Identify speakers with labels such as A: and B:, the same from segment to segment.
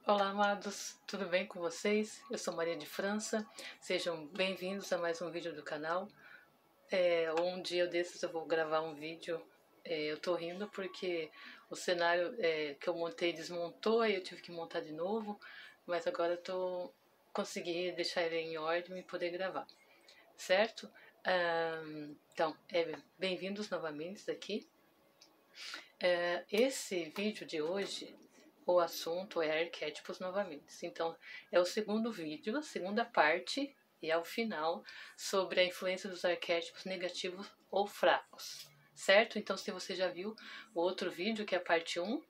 A: Olá, amados, tudo bem com vocês? Eu sou Maria de França, sejam bem-vindos a mais um vídeo do canal. Um dia desses eu vou gravar um vídeo. Eu tô rindo porque o cenário que eu montei desmontou e eu tive que montar de novo, mas agora eu consegui deixar ele em ordem e poder gravar, certo? Então, bem-vindos novamente aqui. Esse vídeo de hoje, o assunto é arquétipos novamente. Então, é o segundo vídeo, a segunda parte, e ao final, sobre a influência dos arquétipos negativos ou fracos, certo? Então, se você já viu o outro vídeo, que é a parte 1,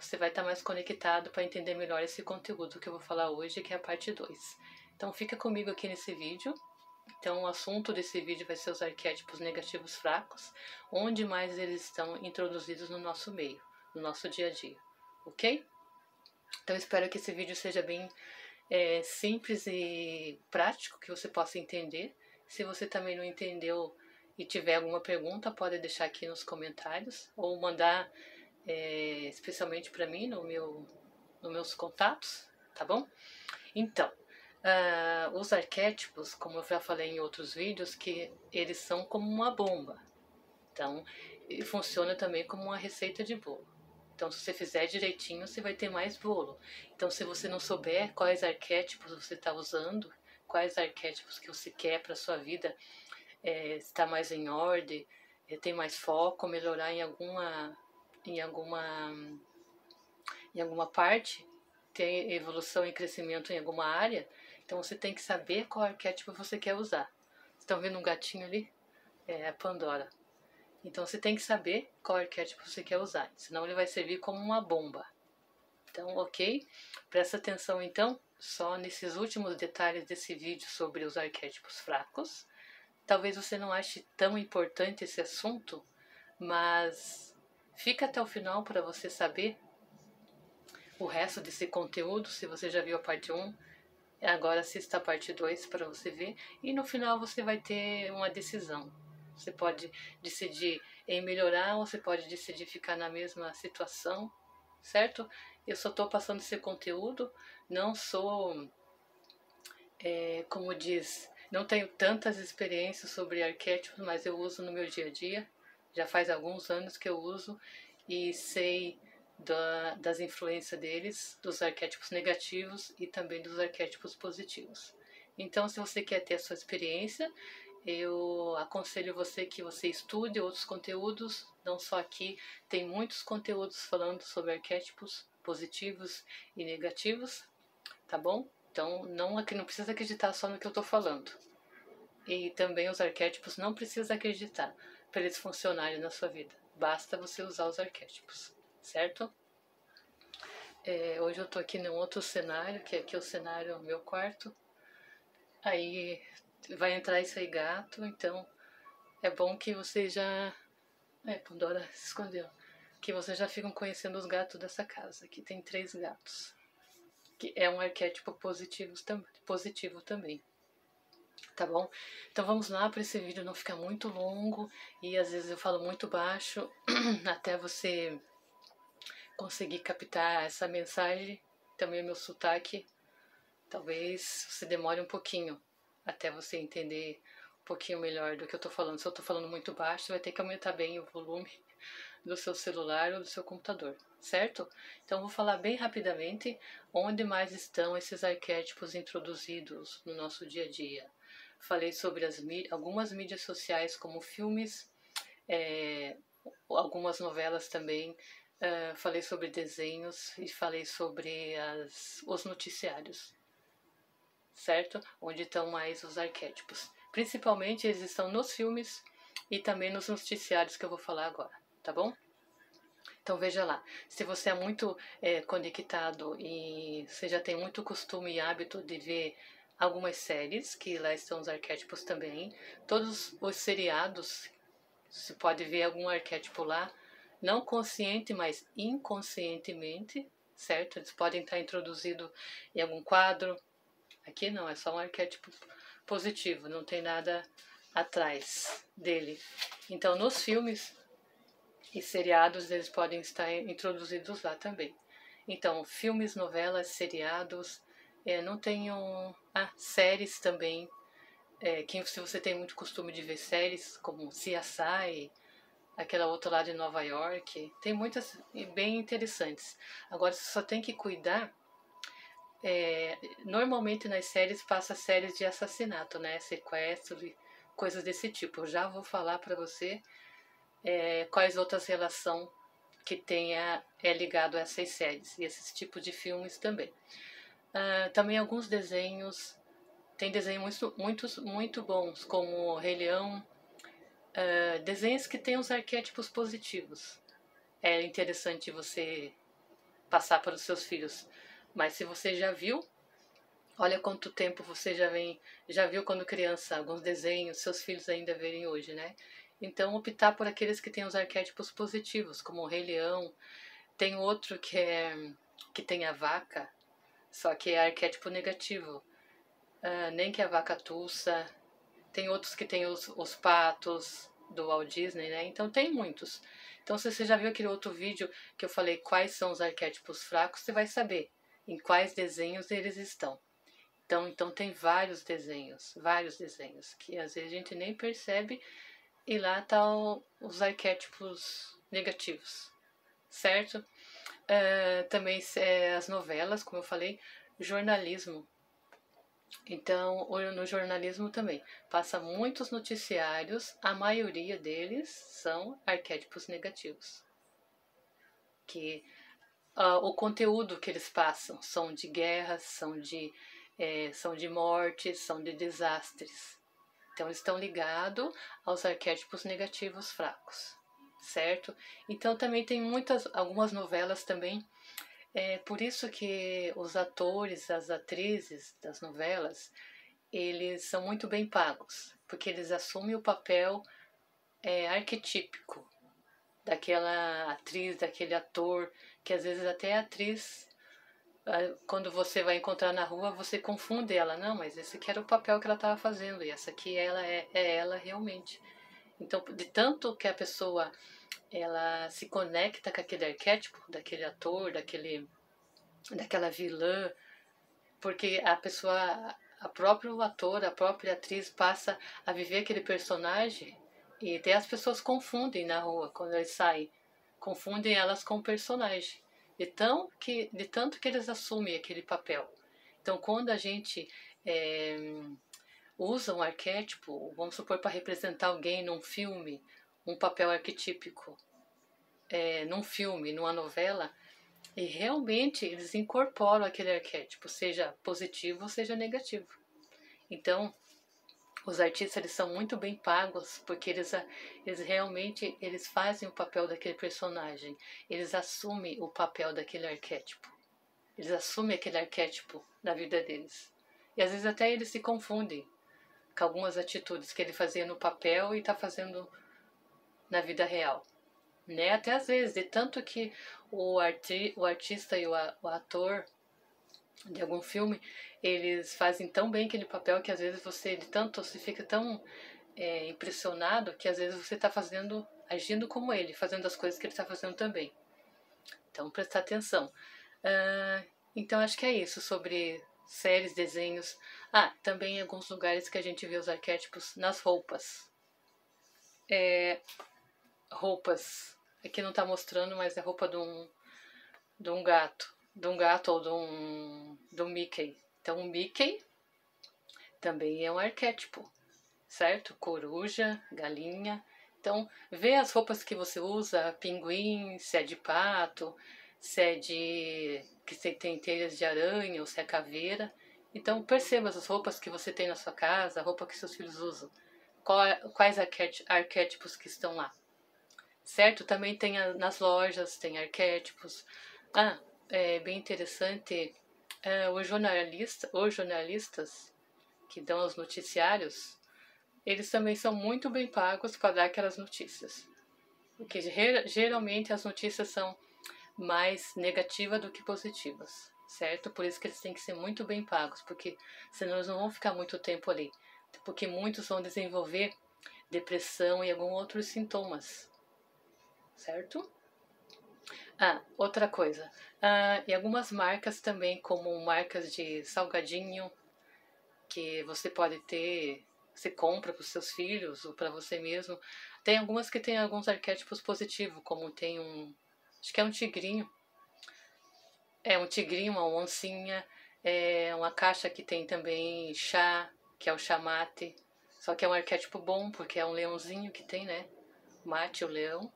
A: você vai estar mais conectado para entender melhor esse conteúdo que eu vou falar hoje, que é a parte 2. Então, fica comigo aqui nesse vídeo. Então, o assunto desse vídeo vai ser os arquétipos negativos fracos, onde mais eles estão introduzidos no nosso meio, no nosso dia a dia, ok? Então, espero que esse vídeo seja bem simples e prático, que você possa entender. Se você também não entendeu e tiver alguma pergunta, pode deixar aqui nos comentários ou mandar especialmente para mim nos meus contatos, tá bom? Então, os arquétipos, como eu já falei em outros vídeos, que eles são como uma bomba. Então, funciona também como uma receita de bolo. Então, se você fizer direitinho, você vai ter mais bolo. Então, se você não souber quais arquétipos você está usando, quais arquétipos que você quer para sua vida estar mais em ordem, ter mais foco, melhorar em alguma parte, ter evolução e crescimento em alguma área, então você tem que saber qual arquétipo você quer usar. Estão vendo um gatinho ali? É a Pandora. Então você tem que saber qual arquétipo você quer usar, senão ele vai servir como uma bomba. Então, ok? Presta atenção então, só nesses últimos detalhes desse vídeo sobre os arquétipos fracos. Talvez você não ache tão importante esse assunto, mas fica até o final para você saber o resto desse conteúdo. Se você já viu a parte 1, agora assista a parte 2 para você ver. E no final você vai ter uma decisão. Você pode decidir em melhorar ou você pode decidir ficar na mesma situação, certo? Eu só estou passando esse conteúdo, não sou, como diz, não tenho tantas experiências sobre arquétipos, mas eu uso no meu dia a dia. Já faz alguns anos que eu uso e sei das influências deles, dos arquétipos negativos e também dos arquétipos positivos. Então, se você quer ter a sua experiência, eu aconselho você que você estude outros conteúdos, não só aqui, tem muitos conteúdos falando sobre arquétipos positivos e negativos, tá bom? Então, não precisa acreditar só no que eu estou falando. E também os arquétipos não precisa acreditar para eles funcionarem na sua vida. Basta você usar os arquétipos, certo? Hoje eu tô aqui num outro cenário, que é aqui o cenário meu quarto. Aí vai entrar esse aí gato, então é bom que vocês já... Pandora se escondeu. Que vocês já ficam conhecendo os gatos dessa casa. Aqui tem 3 gatos. Que é um arquétipo positivo também. Tá bom? Então vamos lá para esse vídeo não ficar muito longo e às vezes eu falo muito baixo até você conseguir captar essa mensagem. Também o meu sotaque, talvez você demore um pouquinho até você entender um pouquinho melhor do que eu tô falando. Se eu tô falando muito baixo, você vai ter que aumentar bem o volume do seu celular ou do seu computador, certo? Então vou falar bem rapidamente onde mais estão esses arquétipos introduzidos no nosso dia a dia. Falei sobre algumas mídias sociais como filmes, algumas novelas também, falei sobre desenhos e falei sobre os noticiários, certo? Onde estão mais os arquétipos. Principalmente eles estão nos filmes e também nos noticiários que eu vou falar agora, tá bom? Então veja lá, se você é muito conectado e você já tem muito costume e hábito de ver algumas séries, que lá estão os arquétipos também, todos os seriados, você pode ver algum arquétipo lá, não consciente, mas inconscientemente, certo? Eles podem estar introduzidos em algum quadro. Aqui não, é só um arquétipo positivo, não tem nada atrás dele. Então, nos filmes e seriados, eles podem estar introduzidos lá também. Então, filmes, novelas, seriados, não tenho... Ah, séries também. Se você tem muito costume de ver séries, como CSI, aquela outra lá de Nova York, tem muitas bem interessantes. Agora, você só tem que cuidar. Normalmente nas séries passa séries de assassinato, né? Sequestro e coisas desse tipo. Eu já vou falar para você quais outras relações que tenha ligado a essas séries e esses tipos de filmes também. Também alguns desenhos, tem desenhos muito bons, como Rei Leão, desenhos que têm os arquétipos positivos. É interessante você passar para os seus filhos. Mas se você já viu, olha quanto tempo você já viu quando criança, alguns desenhos, seus filhos ainda verem hoje, né? Então optar por aqueles que têm os arquétipos positivos, como o Rei Leão. Tem outro que tem a vaca, só que é arquétipo negativo. Nem que a vaca tussa. Tem outros que tem os patos do Walt Disney, né? Então tem muitos. Então se você já viu aquele outro vídeo que eu falei quais são os arquétipos fracos, você vai saber em quais desenhos eles estão. Então tem vários desenhos, que às vezes a gente nem percebe e lá estão os arquétipos negativos, certo? Também as novelas, como eu falei, jornalismo. Então, no jornalismo também passa muitos noticiários, a maioria deles são arquétipos negativos. Que o conteúdo que eles passam são de guerras, são de mortes, são de desastres. Então, eles estão ligados aos arquétipos negativos fracos, certo? Então, também tem algumas novelas também. Por isso que os atores, as atrizes das novelas, eles são muito bem pagos, porque eles assumem o papel arquetípico daquela atriz, daquele ator, que às vezes até a atriz, quando você vai encontrar na rua, você confunde ela. Não, mas esse aqui era o papel que ela estava fazendo, e essa aqui ela é ela realmente. Então, de tanto que a pessoa ela se conecta com aquele arquétipo, daquele ator, daquela vilã, porque a próprio ator, a própria atriz passa a viver aquele personagem e até as pessoas confundem na rua quando eles saem, confundem elas com o personagem, de tanto que eles assumem aquele papel. Então, quando a gente usa um arquétipo, vamos supor, para representar alguém num filme, um papel arquetípico, num filme, numa novela, e realmente eles incorporam aquele arquétipo, seja positivo ou seja negativo. Então, os artistas eles são muito bem pagos porque eles realmente eles fazem o papel daquele personagem, eles assumem o papel daquele arquétipo, eles assumem aquele arquétipo na vida deles. E às vezes até eles se confundem com algumas atitudes que ele fazia no papel e está fazendo na vida real. Né? Até às vezes, de tanto que o artista e o ator de algum filme, eles fazem tão bem aquele papel que às vezes você fica tão impressionado que às vezes você está agindo como ele, fazendo as coisas que ele está fazendo também. Então, prestar atenção. Então, acho que é isso sobre séries, desenhos. Também em alguns lugares que a gente vê os arquétipos nas roupas. Roupas. Aqui não está mostrando, mas é roupa de um gato. De um gato ou de um Mickey. Então, o Mickey também é um arquétipo, certo? Coruja, galinha. Então, vê as roupas que você usa, pinguim, se é de pato, se é que você tem telhas de aranha ou se é caveira. Então, perceba as roupas que você tem na sua casa, a roupa que seus filhos usam. Quais arquétipos que estão lá. Certo? Também tem nas lojas, tem arquétipos. É bem interessante. Os jornalistas que dão os noticiários, eles também são muito bem pagos para dar aquelas notícias. Porque geralmente as notícias são mais negativas do que positivas, certo? Por isso que eles têm que ser muito bem pagos, porque senão eles não vão ficar muito tempo ali. Porque muitos vão desenvolver depressão e alguns outros sintomas, certo? Outra coisa. E algumas marcas também, como marcas de salgadinho, que você pode ter, você compra para os seus filhos ou para você mesmo. Tem algumas que tem alguns arquétipos positivos, como tem acho que é um tigrinho. É um tigrinho, uma oncinha, é uma caixa que tem também chá, que é o chá mate. Só que é um arquétipo bom, porque é um leãozinho que tem, né? Mate, o leão.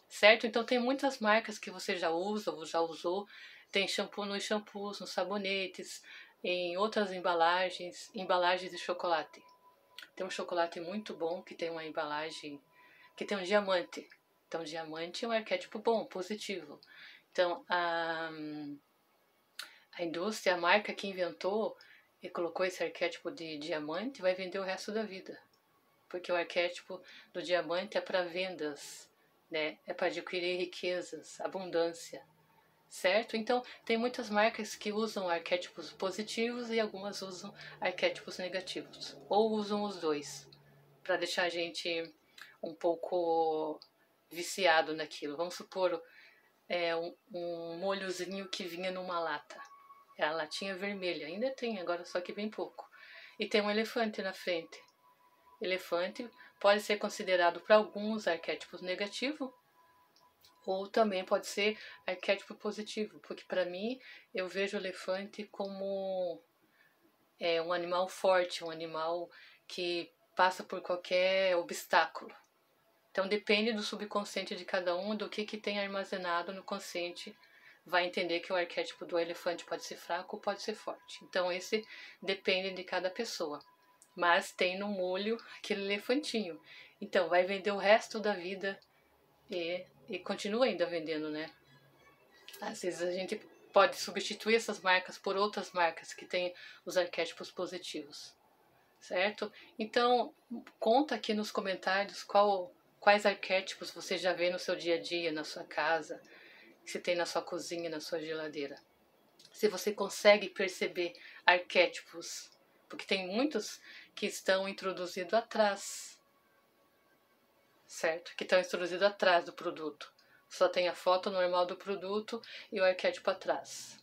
A: Certo? Então tem muitas marcas que você já usa ou já usou. Tem shampoo nos shampoos, nos sabonetes, em outras embalagens, embalagens de chocolate. Tem um chocolate muito bom que tem uma embalagem que tem um diamante. Então, diamante é um arquétipo bom, positivo. Então, a indústria, a marca que inventou e colocou esse arquétipo de diamante vai vender o resto da vida. Porque o arquétipo do diamante é para vendas, né? É para adquirir riquezas, abundância, certo? Então, tem muitas marcas que usam arquétipos positivos e algumas usam arquétipos negativos, ou usam os dois, para deixar a gente um pouco viciado naquilo. Vamos supor, um molhozinho que vinha numa lata. É a latinha vermelha, ainda tem, agora só que bem pouco. E tem um elefante na frente. Elefante pode ser considerado para alguns arquétipos negativo, ou também pode ser arquétipo positivo, porque para mim eu vejo o elefante como um animal forte, um animal que passa por qualquer obstáculo. Então depende do subconsciente de cada um, do que tem armazenado no consciente, vai entender que o arquétipo do elefante pode ser fraco ou pode ser forte. Então esse depende de cada pessoa. Mas tem no molho aquele elefantinho. Então vai vender o resto da vida e continua ainda vendendo, né? Às vezes a gente pode substituir essas marcas por outras marcas que têm os arquétipos positivos, certo? Então, conta aqui nos comentários quais arquétipos você já vê no seu dia a dia, na sua casa, se tem na sua cozinha, na sua geladeira. Se você consegue perceber arquétipos, porque tem muitos que estão introduzidos atrás, certo? Que estão introduzidos atrás do produto. Só tem a foto normal do produto e o arquétipo atrás.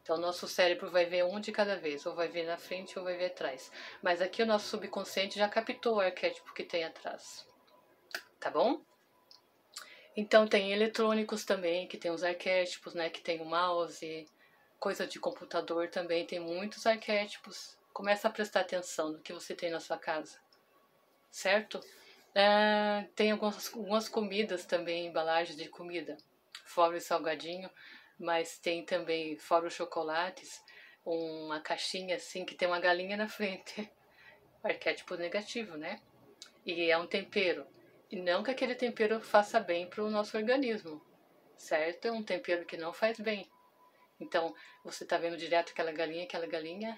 A: Então, o nosso cérebro vai ver um de cada vez, ou vai ver na frente ou vai ver atrás. Mas aqui o nosso subconsciente já captou o arquétipo que tem atrás. Tá bom? Então, tem eletrônicos também, que tem os arquétipos, né? Que tem o mouse, coisa de computador também, tem muitos arquétipos. Começa a prestar atenção no que você tem na sua casa, certo? Tem algumas comidas também, embalagens de comida, fora o salgadinho, mas tem também, fora os chocolates, uma caixinha assim que tem uma galinha na frente. Arquétipo negativo, né? E é um tempero. E não que aquele tempero faça bem para o nosso organismo, certo? É um tempero que não faz bem. Então, você está vendo direto aquela galinha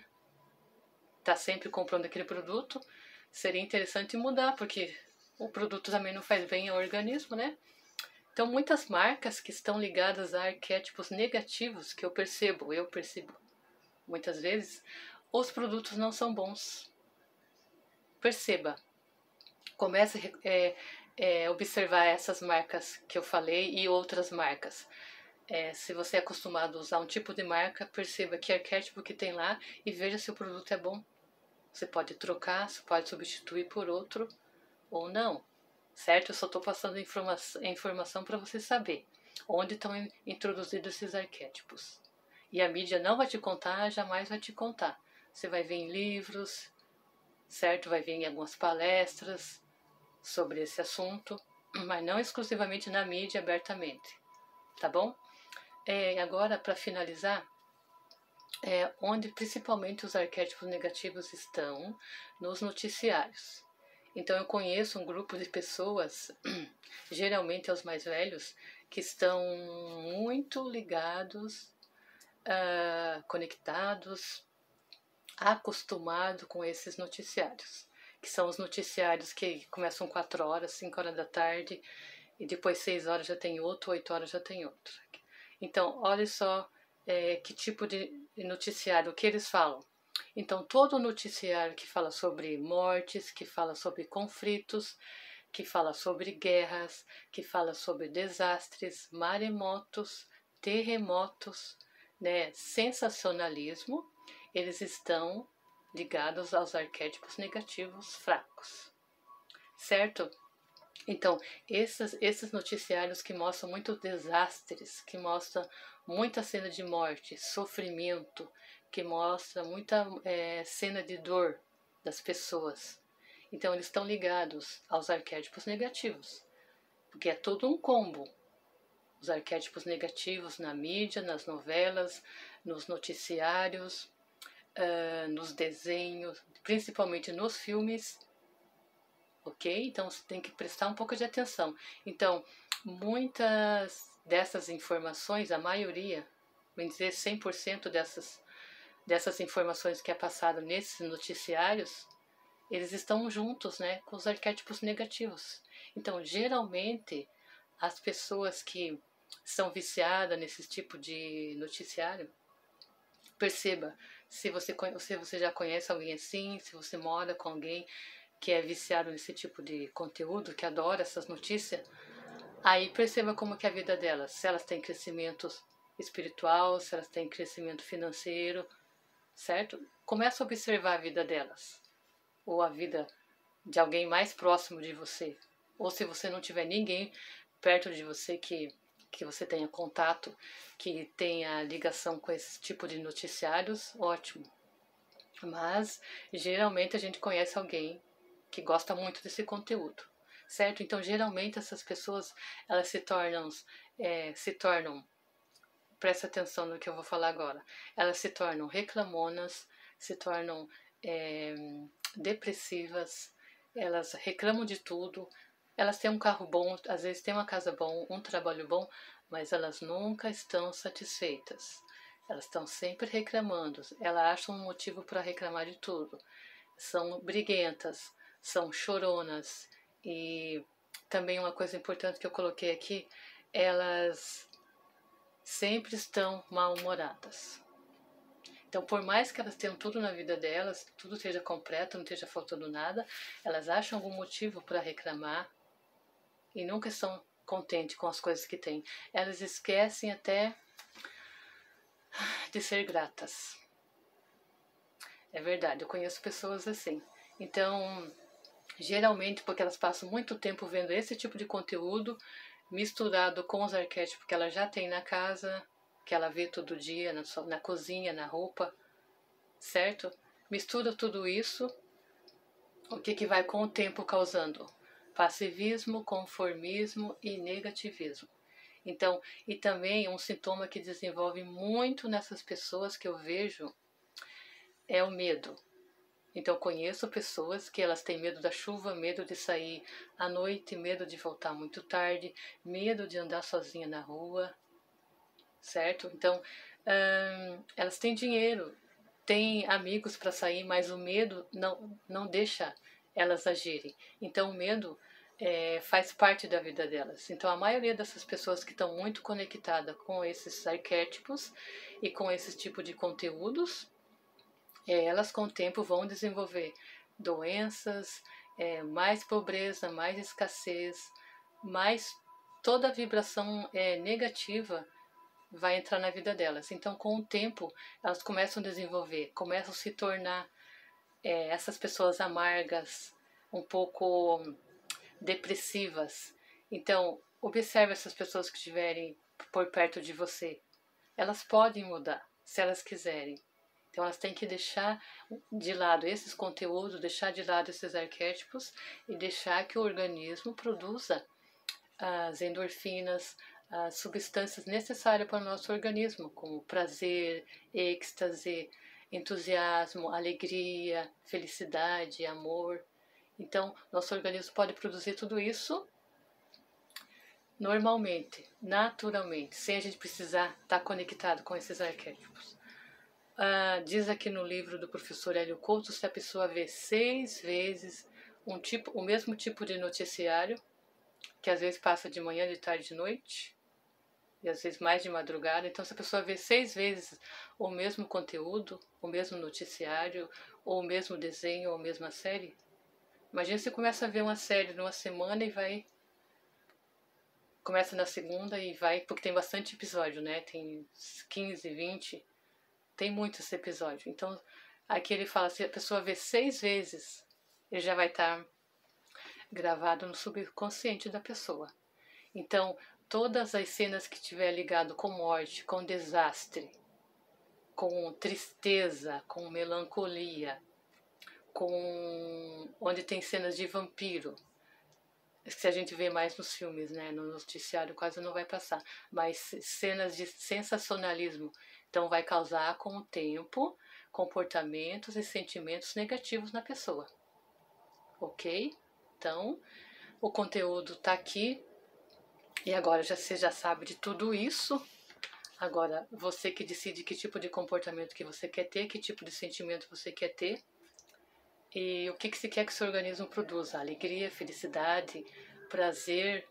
A: está sempre comprando aquele produto. Seria interessante mudar, porque o produto também não faz bem ao organismo, né? Então, muitas marcas que estão ligadas a arquétipos negativos que eu percebo muitas vezes, os produtos não são bons. Perceba, comece a observar essas marcas que eu falei e outras marcas. Se você é acostumado a usar um tipo de marca, perceba que arquétipo que tem lá e veja se o produto é bom. Você pode trocar, você pode substituir por outro ou não, certo? Eu só estou passando informação para você saber onde estão introduzidos esses arquétipos. E a mídia não vai te contar, jamais vai te contar. Você vai ver em livros, certo? Vai ver em algumas palestras sobre esse assunto, mas não exclusivamente na mídia abertamente, tá bom? Agora, para finalizar, onde principalmente os arquétipos negativos estão nos noticiários. Então eu conheço um grupo de pessoas, geralmente aos mais velhos, que estão muito ligados, conectados, acostumados com esses noticiários, que são os noticiários que começam 4 horas, 5 horas da tarde, e depois 6 horas já tem outro, 8 horas já tem outro. Então, olha só que tipo de noticiário, o que eles falam. Então, todo noticiário que fala sobre mortes, que fala sobre conflitos, que fala sobre guerras, que fala sobre desastres, maremotos, terremotos, né, sensacionalismo, eles estão ligados aos arquétipos negativos fracos, certo? Então, esses noticiários que mostram muitos desastres, que mostram muita cena de morte, sofrimento, que mostra muita cena de dor das pessoas. Então, eles estão ligados aos arquétipos negativos, porque é todo um combo. Os arquétipos negativos na mídia, nas novelas, nos noticiários, nos desenhos, principalmente nos filmes, ok? Então você tem que prestar um pouco de atenção. Então, muitas dessas informações, a maioria, bem dizer 100% dessas informações que é passada nesses noticiários, eles estão juntos, né, com os arquétipos negativos. Então, geralmente, as pessoas que são viciadas nesse tipo de noticiário, perceba, se você já conhece alguém assim, se você mora com alguém que é viciado nesse tipo de conteúdo, que adora essas notícias, aí perceba como que é a vida delas, se elas têm crescimento espiritual, se elas têm crescimento financeiro, certo? Começa a observar a vida delas, ou a vida de alguém mais próximo de você, ou se você não tiver ninguém perto de você que você tenha contato, que tenha ligação com esse tipo de noticiários, ótimo. Mas geralmente a gente conhece alguém que gosta muito desse conteúdo, certo? Então geralmente essas pessoas elas se tornam, presta atenção no que eu vou falar agora, elas se tornam reclamonas, se tornam depressivas, elas reclamam de tudo, elas têm um carro bom, às vezes têm uma casa bom, um trabalho bom, mas elas nunca estão satisfeitas. Elas estão sempre reclamando, elas acham um motivo para reclamar de tudo. São briguentas, são choronas e também uma coisa importante que eu coloquei aqui, elas sempre estão mal-humoradas. Então, por mais que elas tenham tudo na vida delas, tudo esteja completo, não esteja faltando nada, elas acham algum motivo para reclamar e nunca estão contentes com as coisas que têm. Elas esquecem até de ser gratas. É verdade, eu conheço pessoas assim. Então, geralmente porque elas passam muito tempo vendo esse tipo de conteúdo misturado com os arquétipos que ela já tem na casa, que ela vê todo dia, na cozinha, na roupa, certo? Mistura tudo isso, o que vai com o tempo causando? Passivismo, conformismo e negativismo. Então, e também um sintoma que desenvolve muito nessas pessoas que eu vejo é o medo. Então, conheço pessoas que elas têm medo da chuva, medo de sair à noite, medo de voltar muito tarde, medo de andar sozinha na rua, certo? Então, elas têm dinheiro, têm amigos para sair, mas o medo não deixa elas agirem. Então, o medo faz parte da vida delas. Então, a maioria dessas pessoas que estão muito conectadas com esses arquétipos e com esse tipo de conteúdos, elas com o tempo vão desenvolver doenças, mais pobreza, mais escassez, mais toda a vibração negativa vai entrar na vida delas. Então, com o tempo, elas começam a desenvolver, começam a se tornar essas pessoas amargas, um pouco depressivas. Então, observe essas pessoas que estiverem por perto de você. Elas podem mudar, se elas quiserem. Então elas têm que deixar de lado esses conteúdos, deixar de lado esses arquétipos e deixar que o organismo produza as endorfinas, as substâncias necessárias para o nosso organismo, como prazer, êxtase, entusiasmo, alegria, felicidade, amor. Então, nosso organismo pode produzir tudo isso normalmente, naturalmente, sem a gente precisar estar conectado com esses arquétipos. Diz aqui no livro do professor Hélio Couto, se a pessoa vê 6 vezes o mesmo tipo de noticiário, que às vezes passa de manhã, de tarde, de noite, e às vezes mais de madrugada, então se a pessoa vê 6 vezes o mesmo conteúdo, o mesmo noticiário, ou o mesmo desenho, ou a mesma série, Imagina você começa a ver uma série numa semana e vai... Começa na segunda e vai... Porque tem bastante episódio, né? Tem 15, 20... Tem muito esse episódio. Então, aqui ele fala, se a pessoa vê 6 vezes, ele já vai estar gravado no subconsciente da pessoa. Então, todas as cenas que tiver ligado com morte, com desastre, com tristeza, com melancolia, com onde tem cenas de vampiro, que a gente vê mais nos filmes, né? No noticiário quase não vai passar, mas cenas de sensacionalismo, então vai causar com o tempo comportamentos e sentimentos negativos na pessoa, ok? Então o conteúdo está aqui e agora você já sabe de tudo isso. Agora você que decide que tipo de comportamento que você quer ter, que tipo de sentimento você quer ter. E o que você quer que o seu organismo produza? Alegria, felicidade, prazer,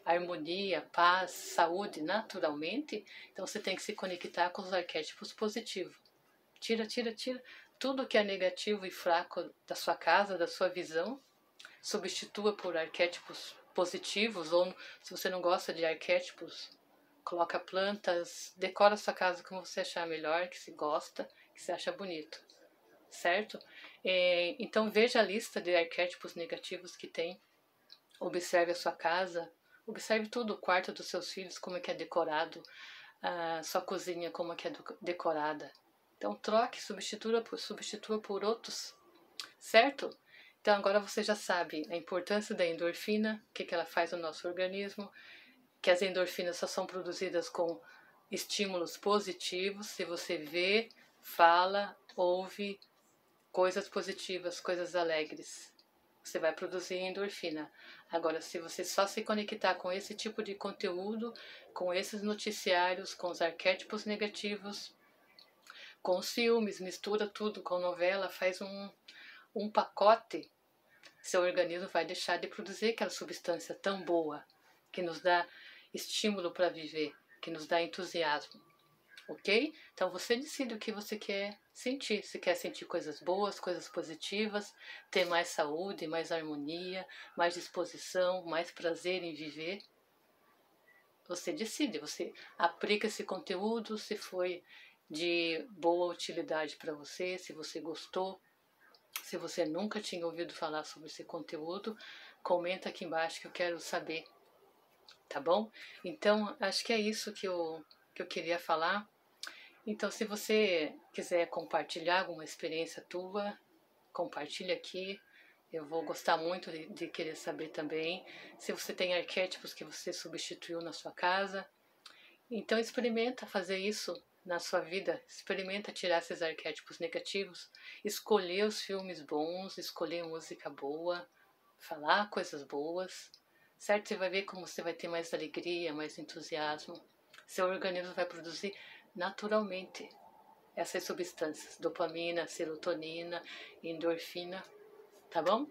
A: harmonia, paz, saúde, naturalmente. Então você tem que se conectar com os arquétipos positivos. Tira tudo que é negativo e fraco da sua casa, da sua visão. Substitua por arquétipos positivos, ou se você não gosta de arquétipos, coloca plantas, decora a sua casa como você achar melhor, que se gosta, que você acha bonito. Certo? Então veja a lista de arquétipos negativos que tem, observe a sua casa, observe tudo, o quarto dos seus filhos, como é que é decorado, a sua cozinha, como é que é decorada. Então troque, substitua por outros, certo? Então agora você já sabe a importância da endorfina, o que ela faz no nosso organismo, que as endorfinas só são produzidas com estímulos positivos, se você vê, fala, ouve, coisas positivas, coisas alegres. Você vai produzir endorfina. Agora, se você só se conectar com esse tipo de conteúdo, com esses noticiários, com os arquétipos negativos, com os filmes, mistura tudo com novela, faz um pacote, seu organismo vai deixar de produzir aquela substância tão boa, que nos dá estímulo para viver, que nos dá entusiasmo. Ok? Então você decide o que você quer sentir. Se quer sentir coisas boas, coisas positivas, ter mais saúde, mais harmonia, mais disposição, mais prazer em viver. Você decide, você aplica esse conteúdo, se foi de boa utilidade para você, se você gostou. Se você nunca tinha ouvido falar sobre esse conteúdo, comenta aqui embaixo que eu quero saber. Tá bom? Então, acho que é isso que eu queria falar. Então, se você quiser compartilhar alguma experiência tua, compartilha aqui. Eu vou gostar muito de querer saber também. Se você tem arquétipos que você substituiu na sua casa, então experimenta fazer isso na sua vida. Experimenta tirar esses arquétipos negativos, escolher os filmes bons, escolher música boa, falar coisas boas. Certo? Você vai ver como você vai ter mais alegria, mais entusiasmo. Seu organismo vai produzir naturalmente essas substâncias, dopamina, serotonina, endorfina, tá bom?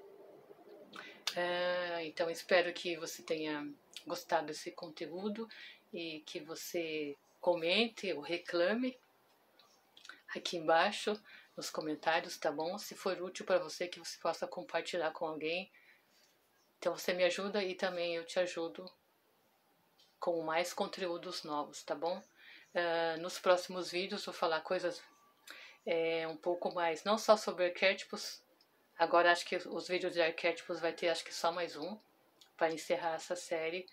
A: Então espero que você tenha gostado desse conteúdo e que você comente ou reclame aqui embaixo nos comentários, tá bom? Se for útil para você, que você possa compartilhar com alguém. Então você me ajuda e também eu te ajudo com mais conteúdos novos, tá bom? Nos próximos vídeos vou falar coisas um pouco mais, não só sobre arquétipos. Agora acho que os vídeos de arquétipos vai ter acho que só mais um para encerrar essa série.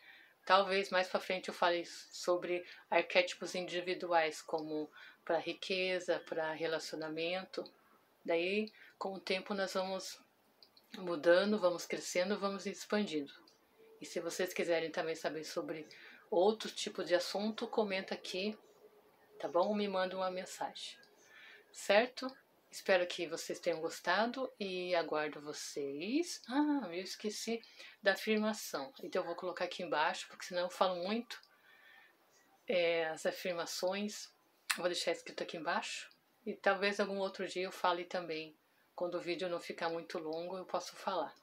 A: Talvez mais para frente eu fale sobre arquétipos individuais, como para riqueza, para relacionamento. Daí, com o tempo, nós vamos mudando, vamos crescendo, vamos expandindo. E se vocês quiserem também saber sobre outro tipo de assunto, comenta aqui, tá bom? Ou me manda uma mensagem, certo? Espero que vocês tenham gostado e aguardo vocês. Eu esqueci da afirmação. Então eu vou colocar aqui embaixo, porque senão eu falo muito. As afirmações, vou deixar escrito aqui embaixo. E talvez algum outro dia eu fale também. Quando o vídeo não ficar muito longo, eu posso falar.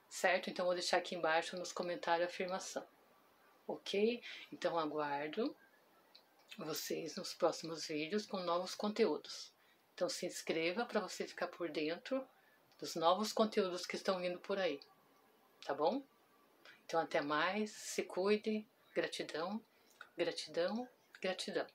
A: Certo? Então eu vou deixar aqui embaixo nos comentários a afirmação. Ok? Então aguardo vocês nos próximos vídeos com novos conteúdos. Então se inscreva para você ficar por dentro dos novos conteúdos que estão vindo por aí, tá bom? Então até mais, se cuide, gratidão, gratidão, gratidão.